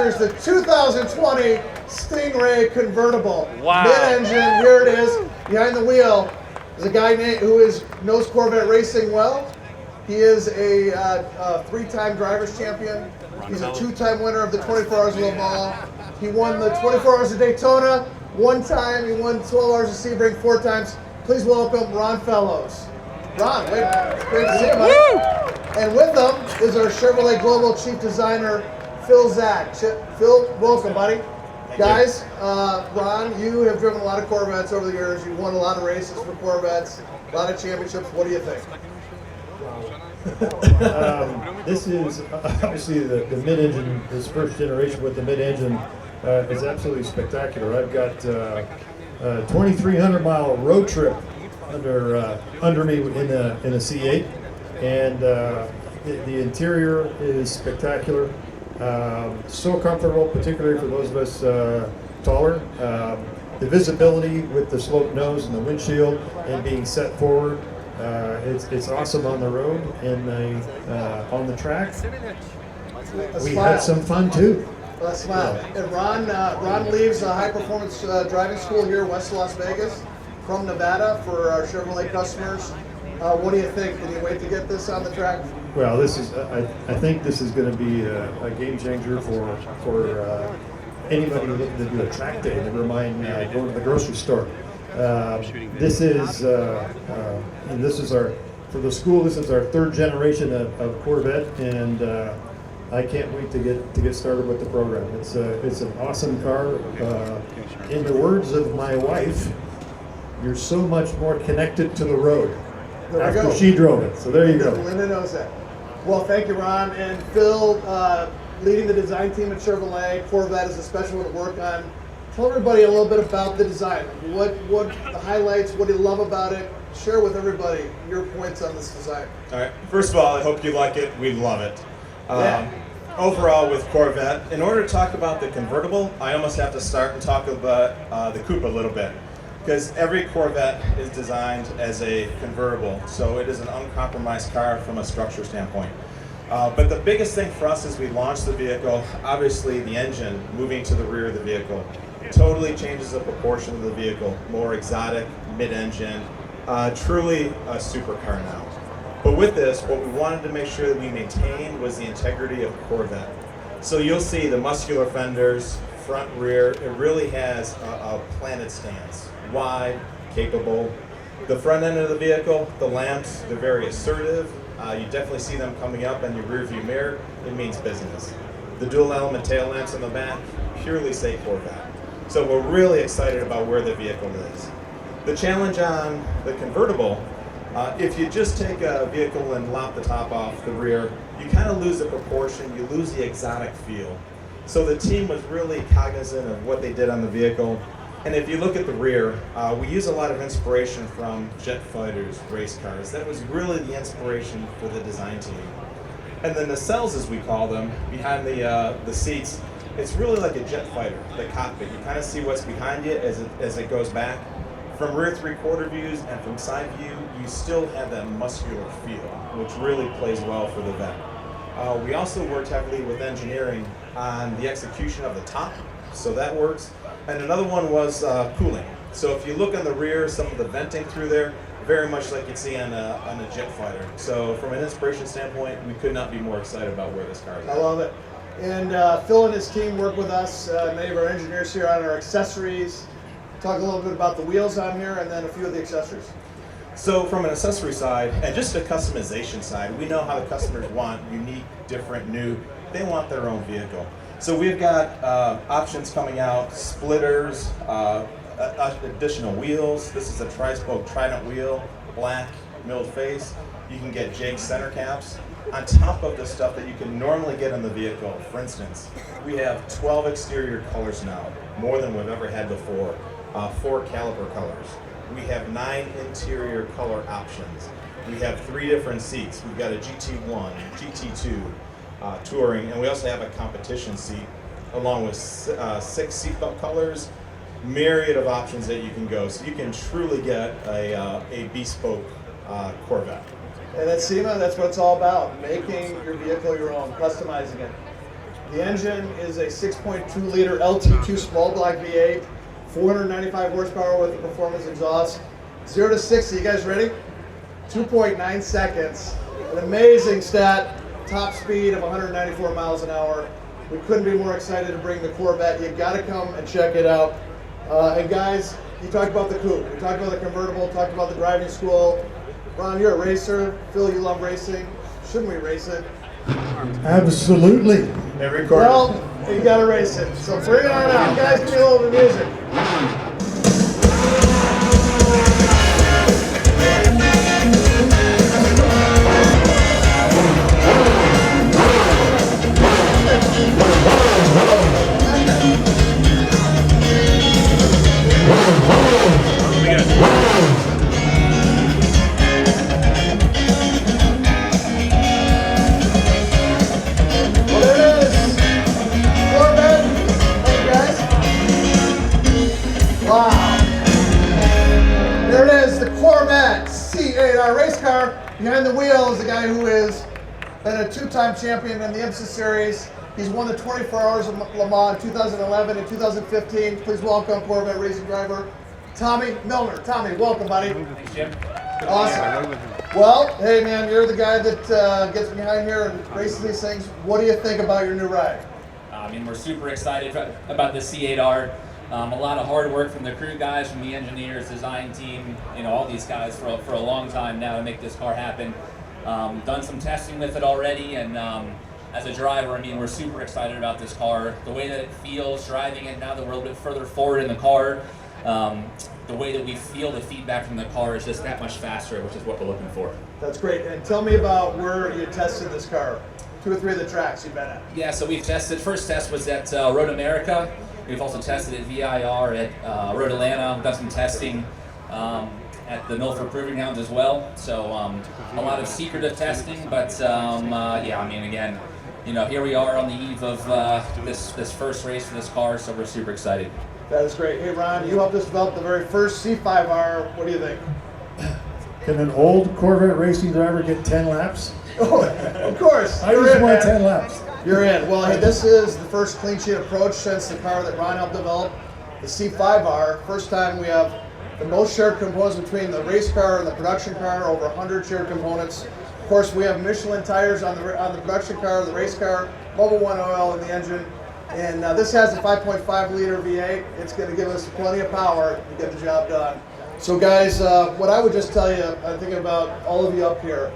here's the 2020 Stingray convertible. Wow. Mid-engine, here it is. Behind the wheel is a guy who knows Corvette racing well. He is a three-time drivers champion. He's a two-time winner of the 24 Hours of Le Mans. He won the 24 Hours of Daytona one time. He won 12 Hours of Sebring 4 times. Please welcome Ron Fellows. Ron, great to see you, buddy. And with them is our Chevrolet Global Chief Designer, Phil Zach. Phil, welcome, buddy. Guys, Ron, you have driven a lot of Corvettes over the years. You've won a lot of races for Corvettes, a lot of championships. What do you think? This is obviously the mid-engine, this first generation with the mid-engine is absolutely spectacular. I've got a 2,300 mile road trip under me in a C8, and the interior is spectacular. So comfortable, particularly for those of us taller. The visibility with the sloped nose and the windshield and being set forward. It's awesome on the road and on the track. We had some fun too. A smile. And Ron leaves High Performance Driving School here west of Las Vegas from Nevada for our Chevrolet customers. What do you think? Can you wait to get this on the track? Well, this is. I think this is going to be a game changer for anybody looking to do a track day. Never mind going to the grocery store. This is and this is our for the school. This is our third generation of Corvette, and I can't wait to get started with the program. It's an awesome car. In the words of my wife, you're so much more connected to the road after she drove it. So there you go. Linda knows that. Well, thank you, Ron. And Phil, leading the design team at Chevrolet. Corvette is a special one to work on. Tell everybody a little bit about the design. What the highlights, what do you love about it? Share with everybody your points on this design. All right. First of all, I hope you like it. We love it. Overall, with Corvette, in order to talk about the convertible, I almost have to start and talk about the coupe a little bit. Because every Corvette is designed as a convertible, so it is an uncompromised car from a structure standpoint. But the biggest thing for us as we launched the vehicle, obviously the engine moving to the rear of the vehicle, totally changes the proportion of the vehicle, more exotic, mid-engine, truly a supercar now. But with this, what we wanted to make sure that we maintained was the integrity of Corvette. So you'll see the muscular fenders, front, rear, it really has a planted stance. Wide, capable. The front end of the vehicle, the lamps, they're very assertive. You definitely see them coming up on your rear view mirror. It means business. The dual element tail lamps on the back, purely say Corvette. So we're really excited about where the vehicle is. The challenge on the convertible, if you just take a vehicle and lop the top off the rear, you kind of lose the proportion, you lose the exotic feel. So the team was really cognizant of what they did on the vehicle. And if you look at the rear, we use a lot of inspiration from jet fighters, race cars. That was really the inspiration for the design team. And then the nacelles, as we call them, behind the seats, it's really like a jet fighter, the cockpit. You kind of see what's behind you as it goes back. From rear three-quarter views and from side view, you still have that muscular feel, which really plays well for the Vette. We also worked heavily with engineering on the execution of the top, so that works. And another one was cooling. So if you look on the rear, some of the venting through there, very much like you'd see on a jet fighter. So from an inspiration standpoint, we could not be more excited about where this car is at. I love it. And Phil and his team work with us, many of our engineers here on our accessories. Talk a little bit about the wheels on here and then a few of the accessories. So from an accessory side and just a customization side, we know how the customers want unique, different, new. They want their own vehicle. So we've got options coming out, splitters, additional wheels. This is a tri-spoke Trident wheel, black milled face. You can get Jake center caps on top of the stuff that you can normally get in the vehicle. For instance, we have 12 exterior colors now, more than we've ever had before. 4 caliper colors. We have 9 interior color options. We have 3 different seats. We've got a GT1, GT2, touring, and we also have a competition seat along with 6 seatbelt colors, myriad of options that you can go. So you can truly get a bespoke Corvette. And at SEMA, that's what it's all about, making your vehicle your own, customizing it. The engine is a 6.2 liter LT2 small block V8, 495 horsepower with the performance exhaust. 0 to 60, you guys ready? 2.9 seconds. An amazing stat, top speed of 194 miles an hour. We couldn't be more excited to bring the Corvette. You gotta come and check it out. And guys, you talked about the coupe, you talked about the convertible, talked about the driving school. Ron, you're a racer. Phil, you love racing. Shouldn't we race it? Absolutely. Every quarter. Well, you gotta race it. So bring it on out. You guys, give me a little bit of music. Our race car behind the wheel is a guy who has been a two-time champion in the IMSA series. He's won the 24 Hours of Le Mans in 2011 and 2015. Please welcome Corvette racing driver Tommy Milner. Tommy, welcome, buddy. Thanks, Jim. Awesome. Well, hey man, you're the guy that gets behind here and races these things. What do you think about your new ride? I mean, we're super excited about the C8R. A lot of hard work from the crew guys, from the engineers, design team, all these guys for a long time now to make this car happen. Done some testing with it already, and as a driver, I mean, we're super excited about this car. The way that it feels driving it now that we're a little bit further forward in the car, the way that we feel the feedback from the car is just that much faster, which is what we're looking for. That's great. And tell me about where you tested this car. 2 or 3 of the tracks you've been at. Yeah, so we've tested, first test was at Road America. We've also tested at VIR at Road Atlanta. We've done some testing at the Milford Proving Grounds as well. So a lot of secretive testing, but yeah, I mean, again, here we are on the eve of this first race for this car, so we're super excited. That is great. Hey Ron, you helped us develop the very first C5R. What do you think? Can an old Corvette racing driver get 10 laps? Oh, of course. I just want 10 laps. You're in. Well, hey, this is the first clean sheet approach since the car that Ron helped develop, the C5R. First time we have the most shared components between the race car and the production car, over 100 shared components. Of course, we have Michelin tires on the production car, the race car, Mobil 1 oil in the engine. And this has a 5.5 liter V8. It's going to give us plenty of power to get the job done. So guys, what I would just tell you, I'm thinking about all of you up here.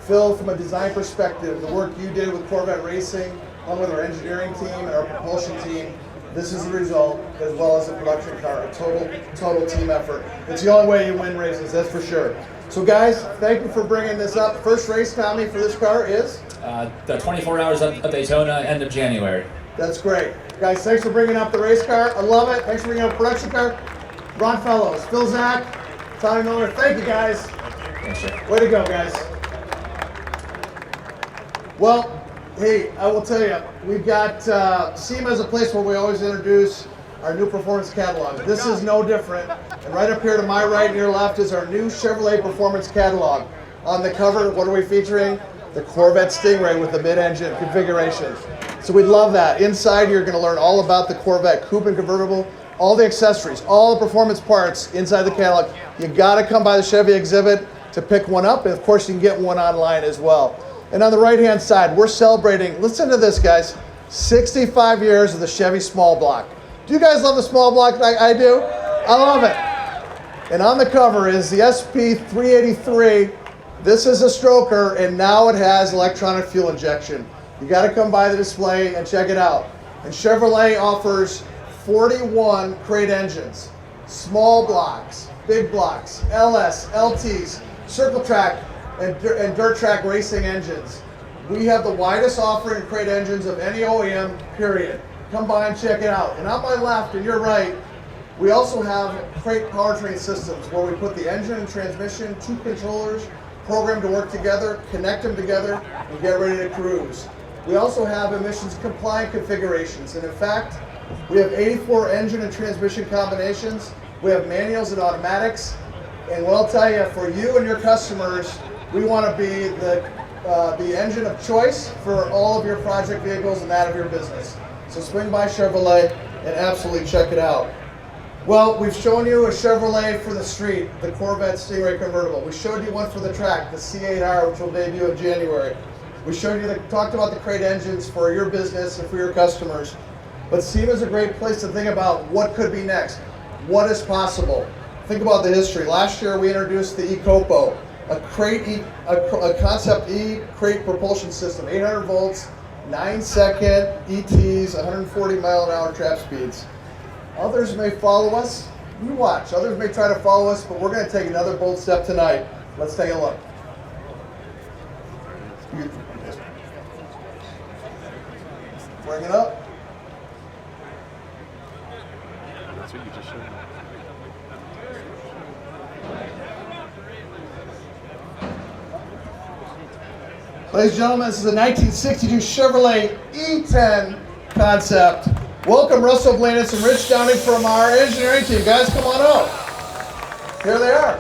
Phil, from a design perspective, the work you did with Corvette Racing, along with our engineering team and our propulsion team, this is the result, as well as the production car, a total team effort. It's the only way you win races, that's for sure. So guys, thank you for bringing this up. First race, Tommy, for this car is? The 24 Hours of Daytona, end of January. That's great. Guys, thanks for bringing up the race car. I love it. Thanks for bringing up the production car. Ron Fellows, Phil Zach, Tommy Miller, thank you guys. Thanks, Jim. Way to go, guys. Well, hey, I will tell you, we've got SEMA is a place where we always introduce our new performance catalog. This is no different. And right up here to my right and your left is our new Chevrolet performance catalog. On the cover, what are we featuring? The Corvette Stingray with the mid-engine configuration. So we'd love that. Inside, you're going to learn all about the Corvette coupe and convertible, all the accessories, all the performance parts inside the catalog. You got to come by the Chevy exhibit to pick one up, and of course, you can get one online as well. And on the right-hand side, we're celebrating, listen to this, guys, 65 years of the Chevy small block. Do you guys love the small block like I do? I love it. And on the cover is the SP383. This is a stroker, and now it has electronic fuel injection. You got to come by the display and check it out. And Chevrolet offers 41 crate engines, small blocks, big blocks, LS, LTs, circle track, and dirt track racing engines. We have the widest offering of crate engines of any OEM, period. Come by and check it out. And on my left and your right, we also have crate powertrain systems where we put the engine and transmission, 2 controllers, programmed to work together, connect them together, and get ready to cruise. We also have emissions compliant configurations. And in fact, we have 84 engine and transmission combinations. We have manuals and automatics. And what I'll tell you, for you and your customers, we want to be the the engine of choice for all of your project vehicles and that of your business. So swing by Chevrolet and absolutely check it out. Well, we've shown you a Chevrolet for the street, the Corvette Stingray convertible. We showed you one for the track, the C8R, which will debut in January. We showed you talked about the crate engines for your business and for your customers. But SEMA is a great place to think about what could be next. What is possible? Think about the history. Last year we introduced the eCopo, a concept E crate propulsion system, 800 volts, 9-second ETs, 140 mile an hour trap speeds. Others may follow us. You watch. Others may try to follow us, but we're going to take another bold step tonight. Let's take a look. Bring it up. That's what you just showed me. Ladies and gentlemen, this is a 1962 Chevrolet E10 concept. Welcome Russell Blandis and Rich Downing from our engineering team. Guys, come on up. Here they are.